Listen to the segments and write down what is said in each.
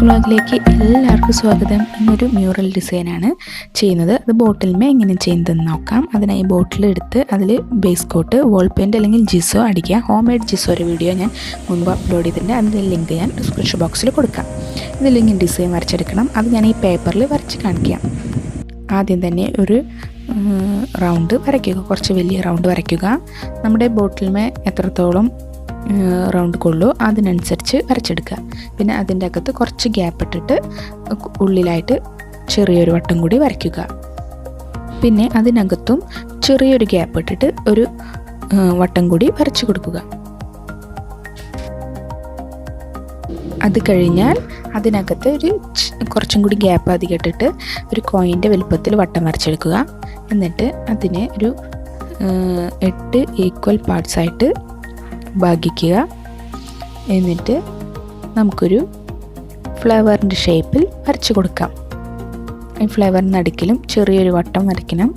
വ്ളോഗിലേക്ക് എല്ലാവർക്കും സ്വാഗതം. ഇന്നൊരു മ്യൂറൽ ഡിസൈനാണ് ചെയ്യുന്നത്. അത് ബോട്ടിൽമേ എങ്ങനെ ചെയ്യുന്നതെന്ന് നോക്കാം. അതിനായി ബോട്ടിൽ എടുത്ത് അതിൽ ബേസ് കോട്ട്, വോൾ പെയിൻറ്റ് അല്ലെങ്കിൽ ജിസോ അടിക്കുക. ഹോം മെയ്ഡ് ജിസോയുടെ വീഡിയോ ഞാൻ മുൻപ് അപ്ലോഡ് ചെയ്തിട്ടുണ്ട്. അതിൻ്റെ ലിങ്ക് ഞാൻ ഡിസ്ക്രിപ്ഷൻ ബോക്സിൽ കൊടുക്കാം. ഇതിലിങ്ങനെ ഡിസൈൻ വരച്ചെടുക്കണം. അത് ഞാൻ ഈ പേപ്പറിൽ വരച്ച് കാണിക്കാം. ആദ്യം തന്നെ ഒരു റൗണ്ട് വരയ്ക്കുക, കുറച്ച് വലിയ റൗണ്ട് വരയ്ക്കുക. നമ്മുടെ ബോട്ടിൽമേ എത്രത്തോളം റൗണ്ട് കൊള്ളൂ അതിനനുസരിച്ച് വരച്ചെടുക്കുക. പിന്നെ അതിൻ്റെ അകത്ത് കുറച്ച് ഗ്യാപ്പ് ഇട്ടിട്ട് ഉള്ളിലായിട്ട് ചെറിയൊരു വട്ടം കൂടി വരയ്ക്കുക. പിന്നെ അതിനകത്തും ചെറിയൊരു ഗ്യാപ്പ് ഇട്ടിട്ട് ഒരു വട്ടം കൂടി വരച്ചു കൊടുക്കുക. അത് കഴിഞ്ഞാൽ അതിനകത്ത് കുറച്ചും കൂടി ഗ്യാപ്പ് അധികം ഇട്ടിട്ട് ഒരു കോയിൻ്റെ വലുപ്പത്തിൽ വട്ടം വരച്ചെടുക്കുക. എന്നിട്ട് അതിനെ ഒരു 8 ഈക്വൽ പാർട്സായിട്ട് ഭാഗിക്കുക. എന്നിട്ട് നമുക്കൊരു ഫ്ലവറിൻ്റെ ഷേപ്പിൽ വരച്ച് കൊടുക്കാം. ഈ ഫ്ലവറിന് നടുക്കിലും ചെറിയൊരു വട്ടം വരയ്ക്കണം.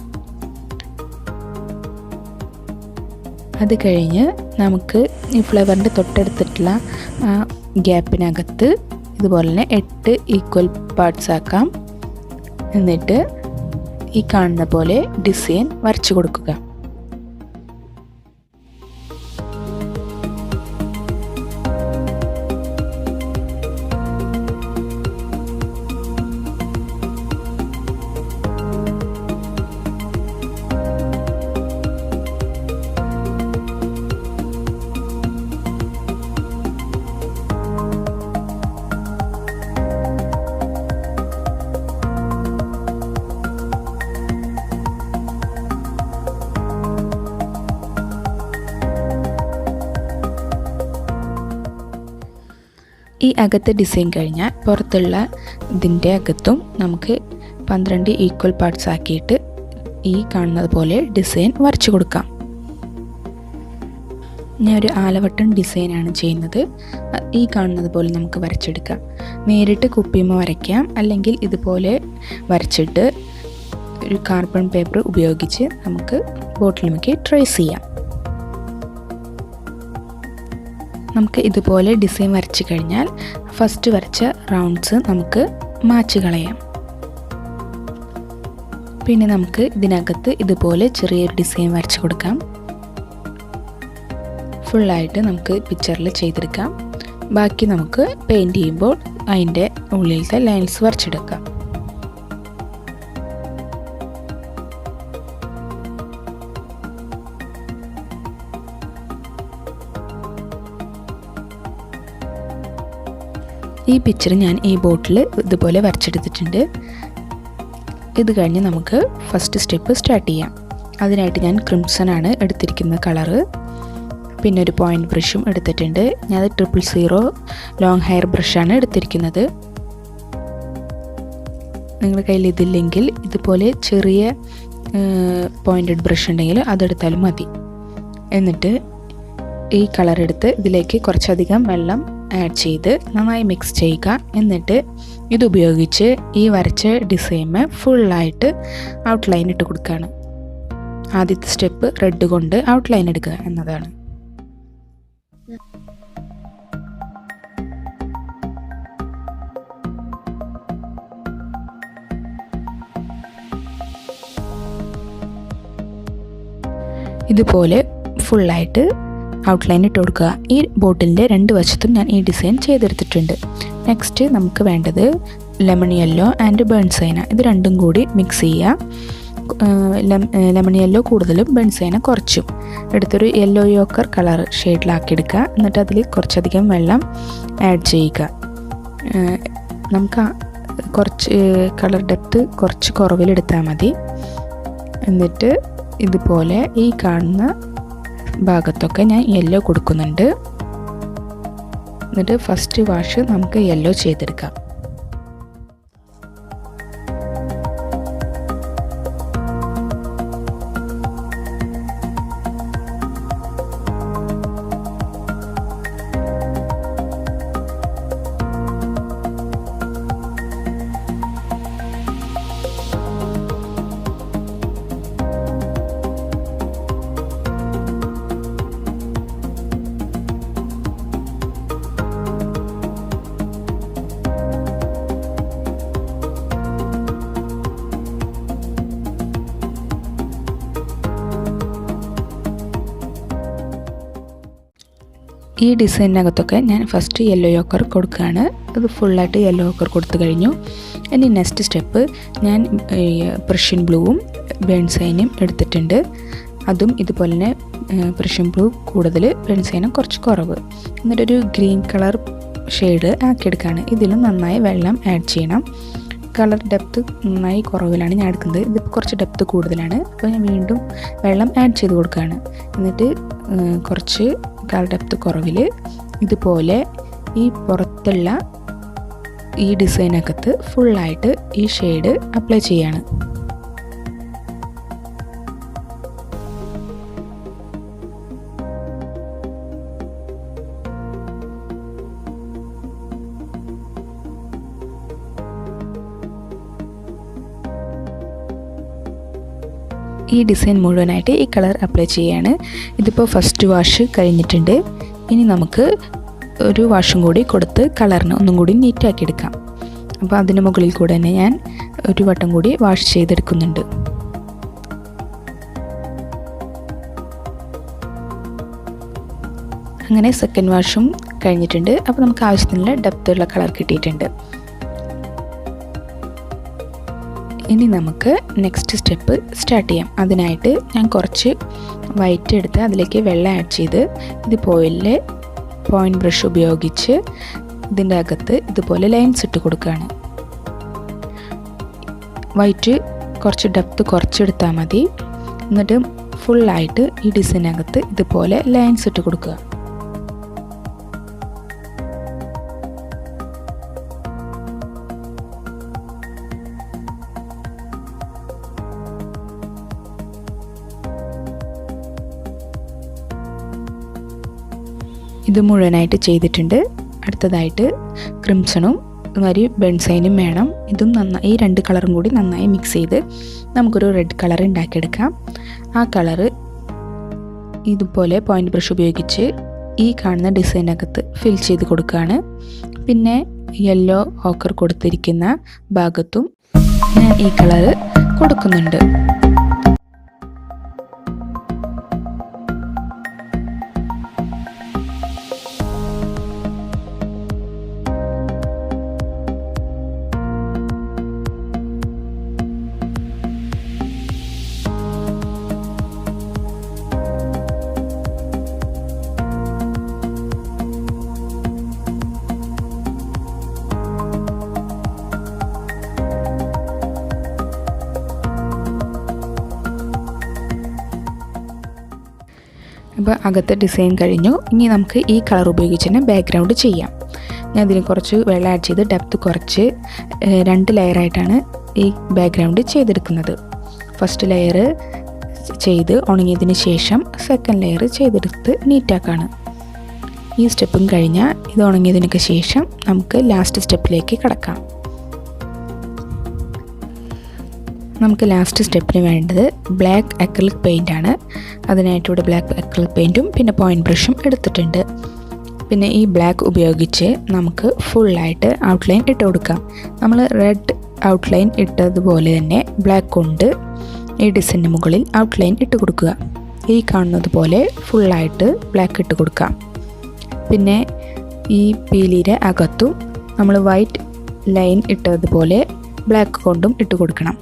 അത് കഴിഞ്ഞ് നമുക്ക് ഈ ഫ്ലവറിൻ്റെ തൊട്ടടുത്തിട്ടുള്ള ഗ്യാപ്പിനകത്ത് ഇതുപോലെ തന്നെ 8 ഈക്വൽ പാർട്സ് ആക്കാം. എന്നിട്ട് ഈ കാണുന്ന പോലെ ഡിസൈൻ വരച്ചു കൊടുക്കുക. ഈ അകത്തെ ഡിസൈൻ കഴിഞ്ഞാൽ പുറത്തുള്ള ഇതിൻ്റെ അകത്തും നമുക്ക് 12 ഈക്വൽ പാർട്സ് ആക്കിയിട്ട് ഈ കാണുന്നത് പോലെ ഡിസൈൻ വരച്ചു കൊടുക്കാം. ഞാൻ ഒരു ആലവട്ടം ഡിസൈനാണ് ചെയ്യുന്നത്. ഈ കാണുന്നത് പോലെ നമുക്ക് വരച്ചെടുക്കാം. നേരിട്ട് കുപ്പിയുമ്മ വരയ്ക്കാം, അല്ലെങ്കിൽ ഇതുപോലെ വരച്ചിട്ട് ഒരു കാർബൺ പേപ്പർ ഉപയോഗിച്ച് നമുക്ക് ബോട്ടിലുമൊക്കെ ട്രേസ് ചെയ്യാം. നമുക്ക് ഇതുപോലെ ഡിസൈൻ വരച്ച് കഴിഞ്ഞാൽ ഫസ്റ്റ് വരച്ച റൗണ്ട്സ് നമുക്ക് മാച്ച് കളയാം. പിന്നെ നമുക്ക് ഇതിനകത്ത് ഇതുപോലെ ചെറിയൊരു ഡിസൈൻ വരച്ച് കൊടുക്കാം. ഫുള്ളായിട്ട് നമുക്ക് പിക്ചറിൽ ചെയ്തെടുക്കാം. ബാക്കി നമുക്ക് പെയിൻറ്റ് ചെയ്യുമ്പോൾ അതിൻ്റെ ഉള്ളിലത്തെ ലൈൻസ് വരച്ചെടുക്കാം. ഈ പിക്ചർ ഞാൻ ഈ ബോട്ടിൽ ഇതുപോലെ വരച്ചെടുത്തിട്ടുണ്ട്. ഇത് കഴിഞ്ഞ് നമുക്ക് ഫസ്റ്റ് സ്റ്റെപ്പ് സ്റ്റാർട്ട് ചെയ്യാം. അതിനായിട്ട് ഞാൻ ക്രിംസൺ ആണ് എടുത്തിരിക്കുന്ന കളറ്. പിന്നെ ഒരു പോയിൻറ്റ് ബ്രഷും എടുത്തിട്ടുണ്ട്. ഞാൻ 000 ലോങ് ഹെയർ ബ്രഷാണ് എടുത്തിരിക്കുന്നത്. നിങ്ങളുടെ കയ്യിൽ ഇതില്ലെങ്കിൽ ഇതുപോലെ ചെറിയ പോയിൻറ്റഡ് ബ്രഷ് ഉണ്ടെങ്കിൽ അതെടുത്താലും മതി. എന്നിട്ട് ഈ കളർ എടുത്ത് ഇതിലേക്ക് കുറച്ചധികം വെള്ളം ആഡ് ചെയ്ത് നന്നായി മിക്സ് ചെയ്യുക. എന്നിട്ട് ഇതുപയോഗിച്ച് ഈ വരച്ച ഡിസൈന് ഫുള്ളായിട്ട് ഔട്ട്ലൈൻ ഇട്ട് കൊടുക്കുകയാണ്. ആദ്യത്തെ സ്റ്റെപ്പ് റെഡ് കൊണ്ട് ഔട്ട്ലൈൻ എടുക്കുക എന്നതാണ്. ഇതുപോലെ ഫുള്ളായിട്ട് ഔട്ട്ലൈൻ ഇട്ട് കൊടുക്കുക. ഈ ബോട്ടിലിൻ്റെ 2 വശത്തും ഞാൻ ഈ ഡിസൈൻ ചെയ്തെടുത്തിട്ടുണ്ട്. നെക്സ്റ്റ് നമുക്ക് വേണ്ടത് ലെമൺ യെല്ലോ ആൻഡ് ബേൺസൈന. ഇത് രണ്ടും കൂടി മിക്സ് ചെയ്യുക. ലെമൺ യെല്ലോ കൂടുതലും ബേൺസൈന കുറച്ചും എടുത്തൊരു യെല്ലോ യോക്കർ കളർ ഷെയ്ഡിലാക്കി എടുക്കുക. എന്നിട്ട് അതിൽ കുറച്ചധികം വെള്ളം ആഡ് ചെയ്യുക. നമുക്ക് കുറച്ച് കളർ ഡെപ്ത് കുറച്ച് കുറവിലെടുത്താൽ മതി. എന്നിട്ട് ഇതുപോലെ ഈ കാണുന്ന ഭാഗത്തൊക്കെ ഞാൻ യെല്ലോ കൊടുക്കുന്നുണ്ട്. എന്നിട്ട് ഫസ്റ്റ് വാഷ് നമുക്ക് യെല്ലോ ചെയ്തെടുക്കാം. ഈ ഡിസൈനിനകത്തൊക്കെ ഞാൻ ഫസ്റ്റ് യെല്ലോ യോക്കർ കൊടുക്കുകയാണ്. അത് ഫുള്ളായിട്ട് യെല്ലോ യോക്കർ കൊടുത്തു കഴിഞ്ഞു. ഇനി നെക്സ്റ്റ് സ്റ്റെപ്പ് ഞാൻ പ്രഷ്യൻ ബ്ലൂവും ബേൺസൈനും എടുത്തിട്ടുണ്ട്. അതും ഇതുപോലെ തന്നെ പ്രഷ്യൻ ബ്ലൂ കൂടുതൽ, ബേൺസൈനും കുറച്ച് കുറവ്. എന്നിട്ടൊരു ഗ്രീൻ കളർ ഷെയ്ഡ് ആക്കിയെടുക്കുകയാണ്. ഇതിലും നന്നായി വെള്ളം ആഡ് ചെയ്യണം. കളർ ഡെപ്ത് നന്നായി കുറവിലാണ് ഞാൻ എടുക്കുന്നത്. ഇതിപ്പോൾ കുറച്ച് ഡെപ്ത് കൂടുതലാണ്. അപ്പോൾ ഞാൻ വീണ്ടും വെള്ളം ആഡ് ചെയ്ത് കൊടുക്കുകയാണ്. എന്നിട്ട് കുറച്ച് കളർ ഡെപ്ത് കുറവിൽ ഇതുപോലെ ഈ പുറത്തുള്ള ഈ ഡിസൈനകത്ത് ഫുള്ളായിട്ട് ഈ ഷെയ്ഡ് അപ്ലൈ ചെയ്യാണ്. ഈ ഡിസൈൻ മുഴുവനായിട്ട് ഈ കളർ അപ്ലൈ ചെയ്യാണ്. ഇതിപ്പോൾ ഫസ്റ്റ് വാഷ് കഴിഞ്ഞിട്ടുണ്ട്. ഇനി നമുക്ക് ഒരു വാഷും കൂടി കൊടുത്ത് കളറിന് ഒന്നും കൂടി നീറ്റാക്കി എടുക്കാം. അപ്പോൾ അതിന് മുകളിൽ കൂടെ തന്നെ ഞാൻ ഒരു വട്ടം കൂടി വാഷ് ചെയ്തെടുക്കുന്നുണ്ട്. അങ്ങനെ സെക്കൻഡ് വാഷും കഴിഞ്ഞിട്ടുണ്ട്. അപ്പോൾ നമുക്ക് ആവശ്യത്തിനുള്ള ഡെപ്തുള്ള കളർ കിട്ടിയിട്ടുണ്ട്. ഇനി നമുക്ക് നെക്സ്റ്റ് സ്റ്റെപ്പ് സ്റ്റാർട്ട് ചെയ്യാം. അതിനായിട്ട് ഞാൻ കുറച്ച് വൈറ്റ് എടുത്ത് അതിലേക്ക് വെള്ളം ആഡ് ചെയ്ത് ഇതുപോലെ പോയിൻറ്റ് ബ്രഷ് ഉപയോഗിച്ച് ഇതിൻ്റെ അകത്ത് ഇതുപോലെ ലൈൻസ് ഇട്ട് കൊടുക്കുകയാണ്. വൈറ്റ് കുറച്ച് ഡെപ്ത് കുറച്ചെടുത്താൽ മതി. എന്നിട്ട് ഫുള്ളായിട്ട് ഈ ഡിസൈനകത്ത് ഇതുപോലെ ലൈൻസ് ഇട്ട് കൊടുക്കുക. ഇത് മുഴുവനായിട്ട് ചെയ്തിട്ടുണ്ട്. അടുത്തതായിട്ട് ക്രിംസണും അതുമാതിരി ബെൺസൈനും വേണം. ഇതും നന്നായി ഈ രണ്ട് കളറും കൂടി നന്നായി മിക്സ് ചെയ്ത് നമുക്കൊരു റെഡ് കളർ ഉണ്ടാക്കിയെടുക്കാം. ആ കളറ് ഇതുപോലെ പോയിൻറ്റ് ബ്രഷ് ഉപയോഗിച്ച് ഈ കാണുന്ന ഡിസൈനകത്ത് ഫിൽ ചെയ്ത് കൊടുക്കുകയാണ്. പിന്നെ യെല്ലോ ഓക്കർ കൊടുത്തിരിക്കുന്ന ഭാഗത്തും ഞാൻ ഈ കളറ് കൊടുക്കുന്നുണ്ട്. അപ്പോൾ അകത്തെ ഡിസൈൻ കഴിഞ്ഞു. ഇനി നമുക്ക് ഈ കളർ ഉപയോഗിച്ച് തന്നെ ബാക്ക്ഗ്രൗണ്ട് ചെയ്യാം. ഞാൻ ഇതിന് കുറച്ച് വെള്ളം ആഡ് ചെയ്ത് ഡെപ്ത് കുറച്ച് 2 ലെയറായിട്ടാണ് ഈ ബാക്ക്ഗ്രൗണ്ട് ചെയ്തെടുക്കുന്നത്. ഫസ്റ്റ് ലെയർ ചെയ്ത് ഉണങ്ങിയതിന് ശേഷം സെക്കൻഡ് ലെയർ ചെയ്തെടുത്ത് നീറ്റാക്കാണ്. ഈ സ്റ്റെപ്പും കഴിഞ്ഞാൽ ഇത് ഉണങ്ങിയതിനൊക്കെ ശേഷം നമുക്ക് ലാസ്റ്റ് സ്റ്റെപ്പിലേക്ക് കടക്കാം. നമുക്ക് ലാസ്റ്റ് സ്റ്റെപ്പിന് വേണ്ടത് ബ്ലാക്ക് അക്രിലിക് പെയിൻ്റ് ആണ്. അതിനായിട്ട് ഇവിടെ ബ്ലാക്ക് അക്രിലിക് പെയിൻറ്റും പിന്നെ പോയിൻറ്റ് ബ്രഷും എടുത്തിട്ടുണ്ട്. പിന്നെ ഈ ബ്ലാക്ക് ഉപയോഗിച്ച് നമുക്ക് ഫുള്ളായിട്ട് ഔട്ട്ലൈൻ ഇട്ട് കൊടുക്കാം. നമ്മൾ റെഡ് ഔട്ട്ലൈൻ ഇട്ടതുപോലെ തന്നെ ബ്ലാക്ക് കൊണ്ട് ഈ ഡിസൈനിന് മുകളിൽ ഔട്ട്ലൈൻ ഇട്ട് കൊടുക്കുക. ഈ കാണുന്നത് പോലെ ഫുള്ളായിട്ട് ബ്ലാക്ക് ഇട്ട് കൊടുക്കാം. പിന്നെ ഈ പീലിയുടെ അകത്തും നമ്മൾ വൈറ്റ് ലൈൻ ഇട്ടതുപോലെ ബ്ലാക്ക് കൊണ്ടും ഇട്ട് കൊടുക്കണം.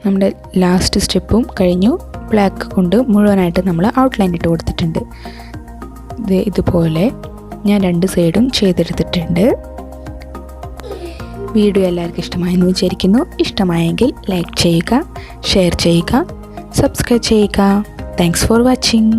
നമ്മുടെ ലാസ്റ്റ് സ്റ്റെപ്പും കഴിഞ്ഞു. ബ്ലാക്ക് കൊണ്ട് മുഴുവനായിട്ട് നമ്മൾ ഔട്ട്ലൈൻ ഇട്ട് കൊടുത്തിട്ടുണ്ട്. ഇതുപോലെ ഞാൻ 2 സൈഡും ചെയ്തെടുത്തിട്ടുണ്ട്. വീഡിയോ എല്ലാവർക്കും ഇഷ്ടമായെന്ന് വിചാരിക്കുന്നു. ഇഷ്ടമായെങ്കിൽ ലൈക്ക് ചെയ്യുക, ഷെയർ ചെയ്യുക, സബ്സ്ക്രൈബ് ചെയ്യുക. Thanks for watching.